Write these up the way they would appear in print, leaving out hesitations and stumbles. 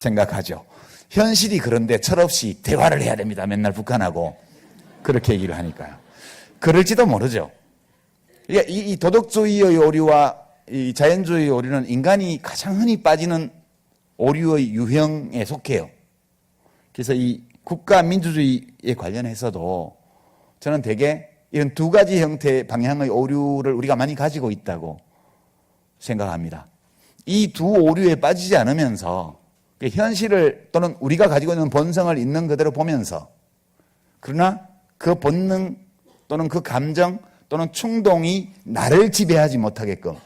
생각하죠. 현실이 그런데 철없이 대화를 해야 됩니다. 맨날 북한하고 그렇게 얘기를 하니까요. 그럴지도 모르죠. 이 도덕주의의 오류와 이 자연주의의 오류는 인간이 가장 흔히 빠지는 오류의 유형에 속해요. 그래서 이 국가 민주주의에 관련해서도 저는 되게 이런 두 가지 형태의 방향의 오류를 우리가 많이 가지고 있다고 생각합니다. 이 두 오류에 빠지지 않으면서 현실을 또는 우리가 가지고 있는 본성을 있는 그대로 보면서, 그러나 그 본능 또는 그 감정 또는 충동이 나를 지배하지 못하게끔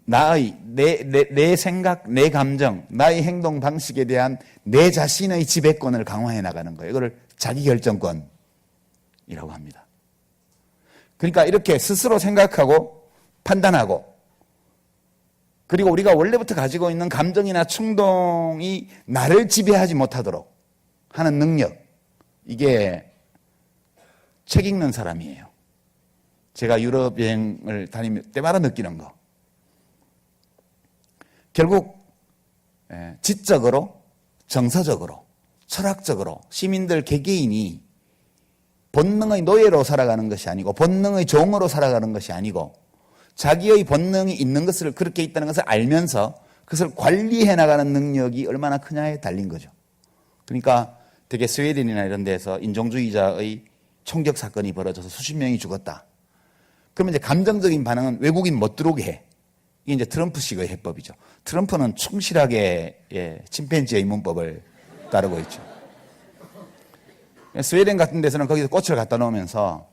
나의 내 생각, 내 감정, 나의 행동 방식에 대한 내 자신의 지배권을 강화해 나가는 거예요. 이걸 자기결정권이라고 합니다. 그러니까 이렇게 스스로 생각하고 판단하고, 그리고 우리가 원래부터 가지고 있는 감정이나 충동이 나를 지배하지 못하도록 하는 능력, 이게 책 읽는 사람이에요. 제가 유럽 여행을 다니면 때마다 느끼는 거. 결국 지적으로, 정서적으로, 철학적으로 시민들 개개인이 본능의 노예로 살아가는 것이 아니고 본능의 종으로 살아가는 것이 아니고 자기의 본능이 있는 것을, 그렇게 있다는 것을 알면서 그것을 관리해 나가는 능력이 얼마나 크냐에 달린 거죠. 그러니까 되게 스웨덴이나 이런 데서 인종주의자의 총격 사건이 벌어져서 수십 명이 죽었다. 그러면 이제 감정적인 반응은 외국인 못 들어오게 해. 이게 이제 트럼프식의 해법이죠. 트럼프는 충실하게 침팬지의 문법을 따르고 있죠. 스웨덴 같은 데서는 거기서 꽃을 갖다 놓으면서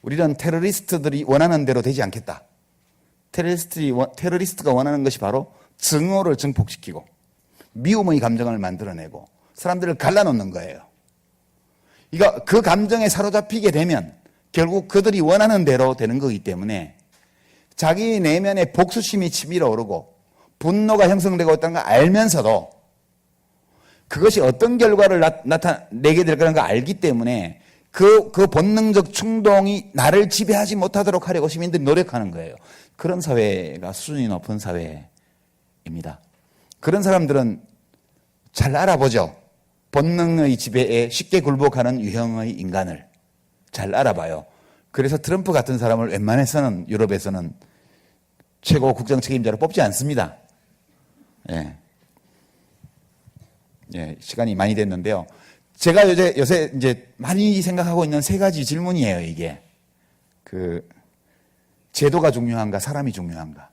우리는 테러리스트들이 원하는 대로 되지 않겠다. 테러리스트가 원하는 것이 바로 증오를 증폭시키고 미움의 감정을 만들어내고 사람들을 갈라놓는 거예요. 그러니까 그 감정에 사로잡히게 되면 결국 그들이 원하는 대로 되는 거기 때문에 자기 내면의 복수심이 치밀어 오르고 분노가 형성되고 있다는 걸 알면서도 그것이 어떤 결과를 나타내게 될 거라는 걸 알기 때문에 그 본능적 충동이 나를 지배하지 못하도록 하려고 시민들이 노력하는 거예요. 그런 사회가 수준이 높은 사회입니다. 그런 사람들은 잘 알아보죠. 본능의 지배에 쉽게 굴복하는 유형의 인간을 잘 알아봐요. 그래서 트럼프 같은 사람을 웬만해서는 유럽에서는 최고 국정 책임자로 뽑지 않습니다. 시간이 많이 됐는데요. 제가 요새 이제 많이 생각하고 있는 세 가지 질문이에요, 이게. 제도가 중요한가, 사람이 중요한가?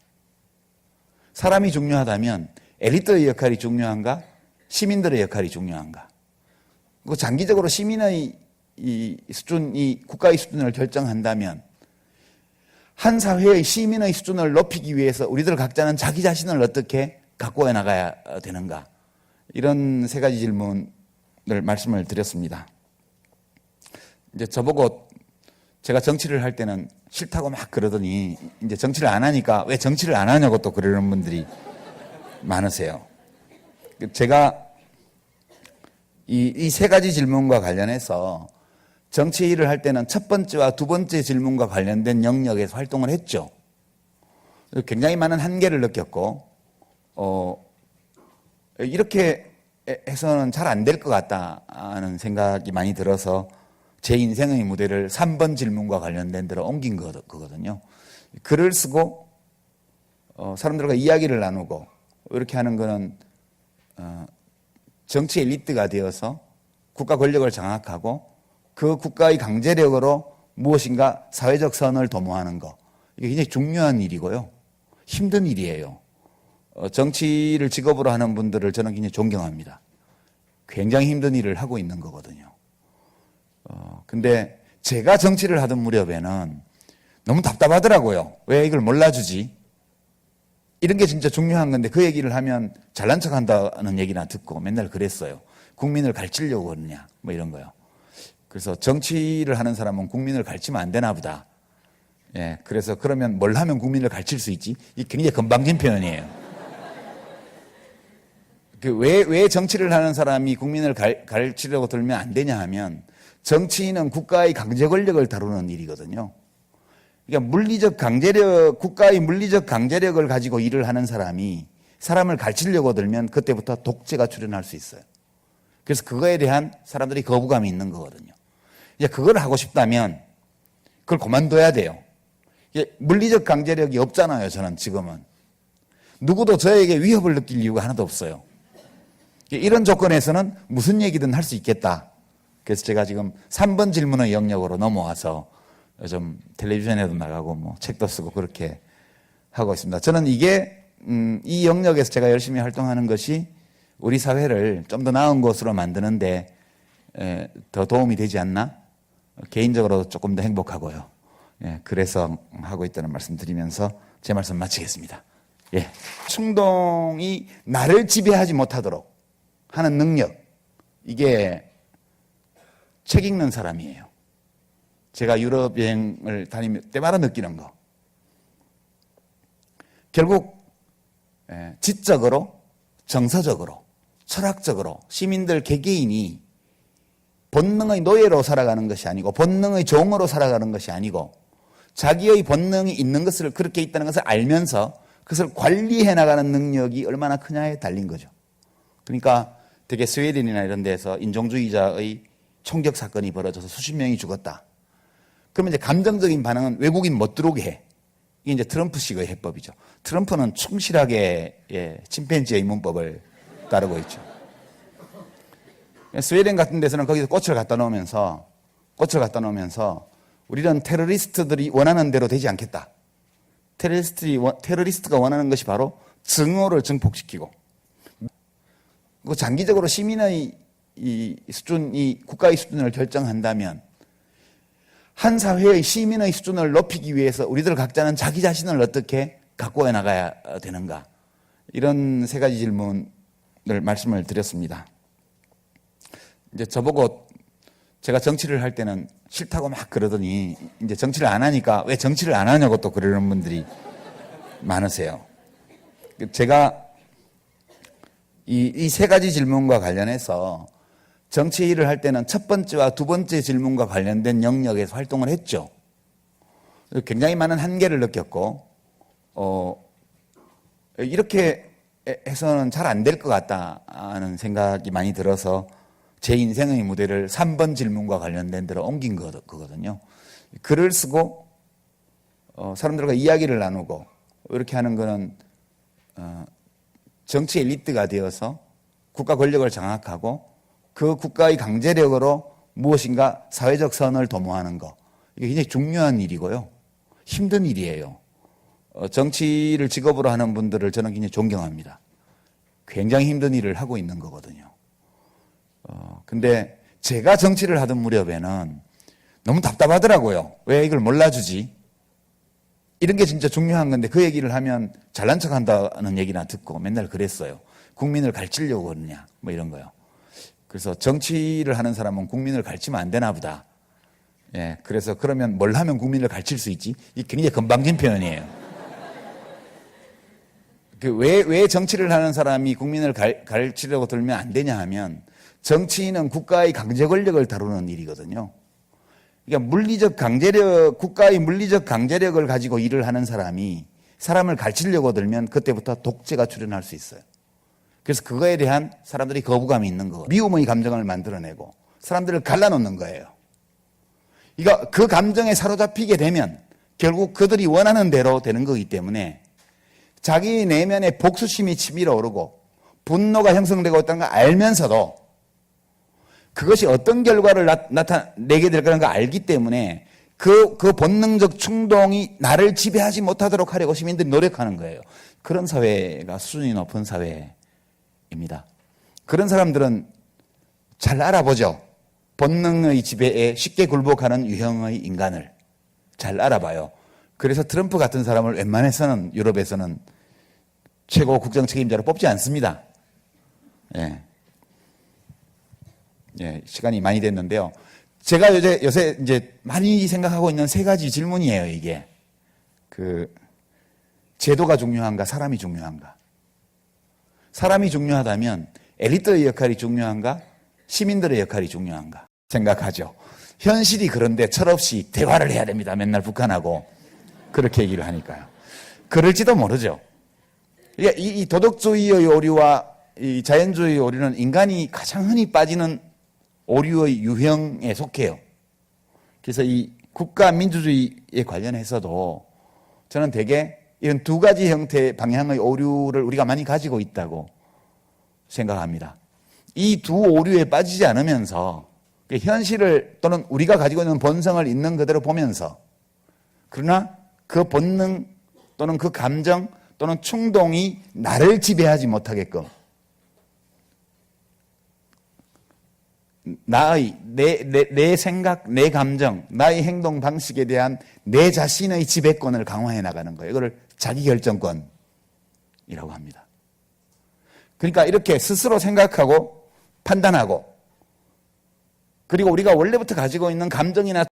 사람이 중요하다면 엘리트의 역할이 중요한가, 시민들의 역할이 중요한가? 그 장기적으로 시민의 수준이 국가의 수준을 결정한다면 한 사회의 시민의 수준을 높이기 위해서 우리들 각자는 자기 자신을 어떻게 갖고 나가야 되는가? 이런 세 가지 질문을 말씀을 드렸습니다. 이제 저보고 제가 정치를 할 때는 싫다고 막 그러더니 이제 정치를 안 하니까 왜 정치를 안 하냐고 또 그러는 분들이 많으세요. 제가 이 세 가지 질문과 관련해서 정치 일을 할 때는 첫 번째와 두 번째 질문과 관련된 영역에서 활동을 했죠. 굉장히 많은 한계를 느꼈고, 이렇게 해서는 잘 안 될 것 같다는 생각이 많이 들어서 제 인생의 무대를 3번 질문과 관련된 데로 옮긴 거거든요. 글을 쓰고, 사람들과 이야기를 나누고, 이렇게 하는 거는, 정치 엘리트가 되어서 국가 권력을 장악하고 그 국가의 강제력으로 무엇인가 사회적 선을 도모하는 거. 이게 굉장히 중요한 일이고요. 힘든 일이에요. 정치를 직업으로 하는 분들을 저는 굉장히 존경합니다. 굉장히 힘든 일을 하고 있는 거거든요. 근데 제가 정치를 하던 무렵에는 너무 답답하더라고요. 왜 이걸 몰라주지? 이런 게 진짜 중요한 건데 그 얘기를 하면 잘난 척 한다는 얘기나 듣고 맨날 그랬어요. 국민을 가르치려고 그러냐, 뭐 이런 거요. 그래서 정치를 하는 사람은 국민을 가르치면 안 되나 보다. 그래서 그러면 뭘 하면 국민을 가르칠 수 있지? 이게 굉장히 건방진 표현이에요. 왜 정치를 하는 사람이 국민을 가르치려고 들면 안 되냐 하면 정치인은 국가의 강제 권력을 다루는 일이거든요. 그러니까 물리적 강제력, 국가의 물리적 강제력을 가지고 일을 하는 사람이 사람을 가르치려고 들면 그때부터 독재가 출현할 수 있어요. 그래서 그거에 대한 사람들이 거부감이 있는 거거든요. 이제 그걸 하고 싶다면 그걸 그만둬야 돼요. 물리적 강제력이 없잖아요, 저는 지금은. 누구도 저에게 위협을 느낄 이유가 하나도 없어요. 이런 조건에서는 무슨 얘기든 할 수 있겠다. 그래서 제가 지금 3번 질문의 영역으로 넘어와서 좀 텔레비전에도 나가고 뭐 책도 쓰고 그렇게 하고 있습니다. 저는 이게 이 영역에서 제가 열심히 활동하는 것이 우리 사회를 좀 더 나은 곳으로 만드는데 더 도움이 되지 않나? 개인적으로 조금 더 행복하고요. 그래서 하고 있다는 말씀 드리면서 제 말씀 마치겠습니다. 충동이 나를 지배하지 못하도록 하는 능력, 이게 책 읽는 사람이에요. 제가 유럽 여행을 다니며 때마다 느끼는 거. 결국 지적으로, 정서적으로, 철학적으로 시민들 개개인이 본능의 노예로 살아가는 것이 아니고 본능의 종으로 살아가는 것이 아니고 자기의 본능이 있는 것을, 그렇게 있다는 것을 알면서 그것을 관리해 나가는 능력이 얼마나 크냐에 달린 거죠. 그러니까 되게 스웨덴이나 이런 데서 인종주의자의 총격 사건이 벌어져서 수십 명이 죽었다. 그러면 이제 감정적인 반응은 외국인 못 들어오게 해. 이게 이제 트럼프식의 해법이죠. 트럼프는 충실하게 침팬지의 문법을 따르고 있죠. 스웨덴 같은 데서는 거기서 꽃을 갖다 놓으면서 우리는 테러리스트들이 원하는 대로 되지 않겠다. 테러리스트가 원하는 것이 바로 증오를 증폭시키고, 장기적으로 시민의 이 국가의 수준을 결정한다면 한 사회의 시민의 수준을 높이기 위해서 우리들 각자는 자기 자신을 어떻게 가꾸어 나가야 되는가, 이런 세 가지 질문을 말씀을 드렸습니다. 이제 저보고 제가 정치를 할 때는 싫다고 막 그러더니 이제 정치를 안 하니까 왜 정치를 안 하냐고 또 그러는 분들이 많으세요. 제가 이 세 가지 질문과 관련해서 정치 일을 할 때는 첫 번째와 두 번째 질문과 관련된 영역에서 활동을 했죠. 굉장히 많은 한계를 느꼈고, 이렇게 해서는 잘 안 될 것 같다는 생각이 많이 들어서 제 인생의 무대를 3번 질문과 관련된 데로 옮긴 거거든요. 글을 쓰고 사람들과 이야기를 나누고 이렇게 하는 거는 정치 엘리트가 되어서 국가 권력을 장악하고 그 국가의 강제력으로 무엇인가 사회적 선을 도모하는 거, 이게 굉장히 중요한 일이고요. 힘든 일이에요. 정치를 직업으로 하는 분들을 저는 굉장히 존경합니다. 굉장히 힘든 일을 하고 있는 거거든요. 근데 제가 정치를 하던 무렵에는 너무 답답하더라고요. 왜 이걸 몰라주지? 이런 게 진짜 중요한 건데 그 얘기를 하면 잘난 척 한다는 얘기나 듣고 맨날 그랬어요. 국민을 가르치려고 그러냐, 뭐 이런 거요. 그래서 정치를 하는 사람은 국민을 가르치면 안 되나 보다. 그래서 그러면 뭘 하면 국민을 가르칠 수 있지? 이게 굉장히 건방진 표현이에요. 왜 정치를 하는 사람이 국민을 가르치려고 들면 안 되냐 하면 정치인은 국가의 강제 권력을 다루는 일이거든요. 그러니까 물리적 강제력, 국가의 물리적 강제력을 가지고 일을 하는 사람이 사람을 가르치려고 들면 그때부터 독재가 출현할 수 있어요. 그래서 그거에 대한 사람들이 거부감이 있는 거고, 미움의 감정을 만들어내고 사람들을 갈라놓는 거예요. 그러니까 그 감정에 사로잡히게 되면 결국 그들이 원하는 대로 되는 거기 때문에 자기 내면에 복수심이 치밀어 오르고 분노가 형성되고 있다는 걸 알면서도 그것이 어떤 결과를 나타내게 될 거라는 걸 알기 때문에 그 본능적 충동이 나를 지배하지 못하도록 하려고 시민들이 노력하는 거예요. 그런 사회가 수준이 높은 사회입니다. 그런 사람들은 잘 알아보죠. 본능의 지배에 쉽게 굴복하는 유형의 인간을 잘 알아봐요. 그래서 트럼프 같은 사람을 웬만해서는 유럽에서는 최고 국정 책임자로 뽑지 않습니다. 시간이 많이 됐는데요. 제가 요새 이제 많이 생각하고 있는 세 가지 질문이에요, 이게. 제도가 중요한가, 사람이 중요한가. 사람이 중요하다면 엘리트의 역할이 중요한가, 시민들의 역할이 중요한가 생각하죠. 현실이 그런데 철없이 대화를 해야 됩니다. 맨날 북한하고. 그렇게 얘기를 하니까요. 그럴지도 모르죠. 이 도덕주의의 오류와 이 자연주의의 오류는 인간이 가장 흔히 빠지는 오류의 유형에 속해요. 그래서 이 국가 민주주의에 관련해서도 저는 되게 이런 두 가지 형태의 방향의 오류를 우리가 많이 가지고 있다고 생각합니다. 이 두 오류에 빠지지 않으면서 현실을 또는 우리가 가지고 있는 본성을 있는 그대로 보면서, 그러나 그 본능 또는 그 감정 또는 충동이 나를 지배하지 못하게끔 나의 내 생각, 내 감정, 나의 행동 방식에 대한 내 자신의 지배권을 강화해 나가는 거예요. 이걸 자기결정권이라고 합니다. 그러니까 이렇게 스스로 생각하고 판단하고, 그리고 우리가 원래부터 가지고 있는 감정이나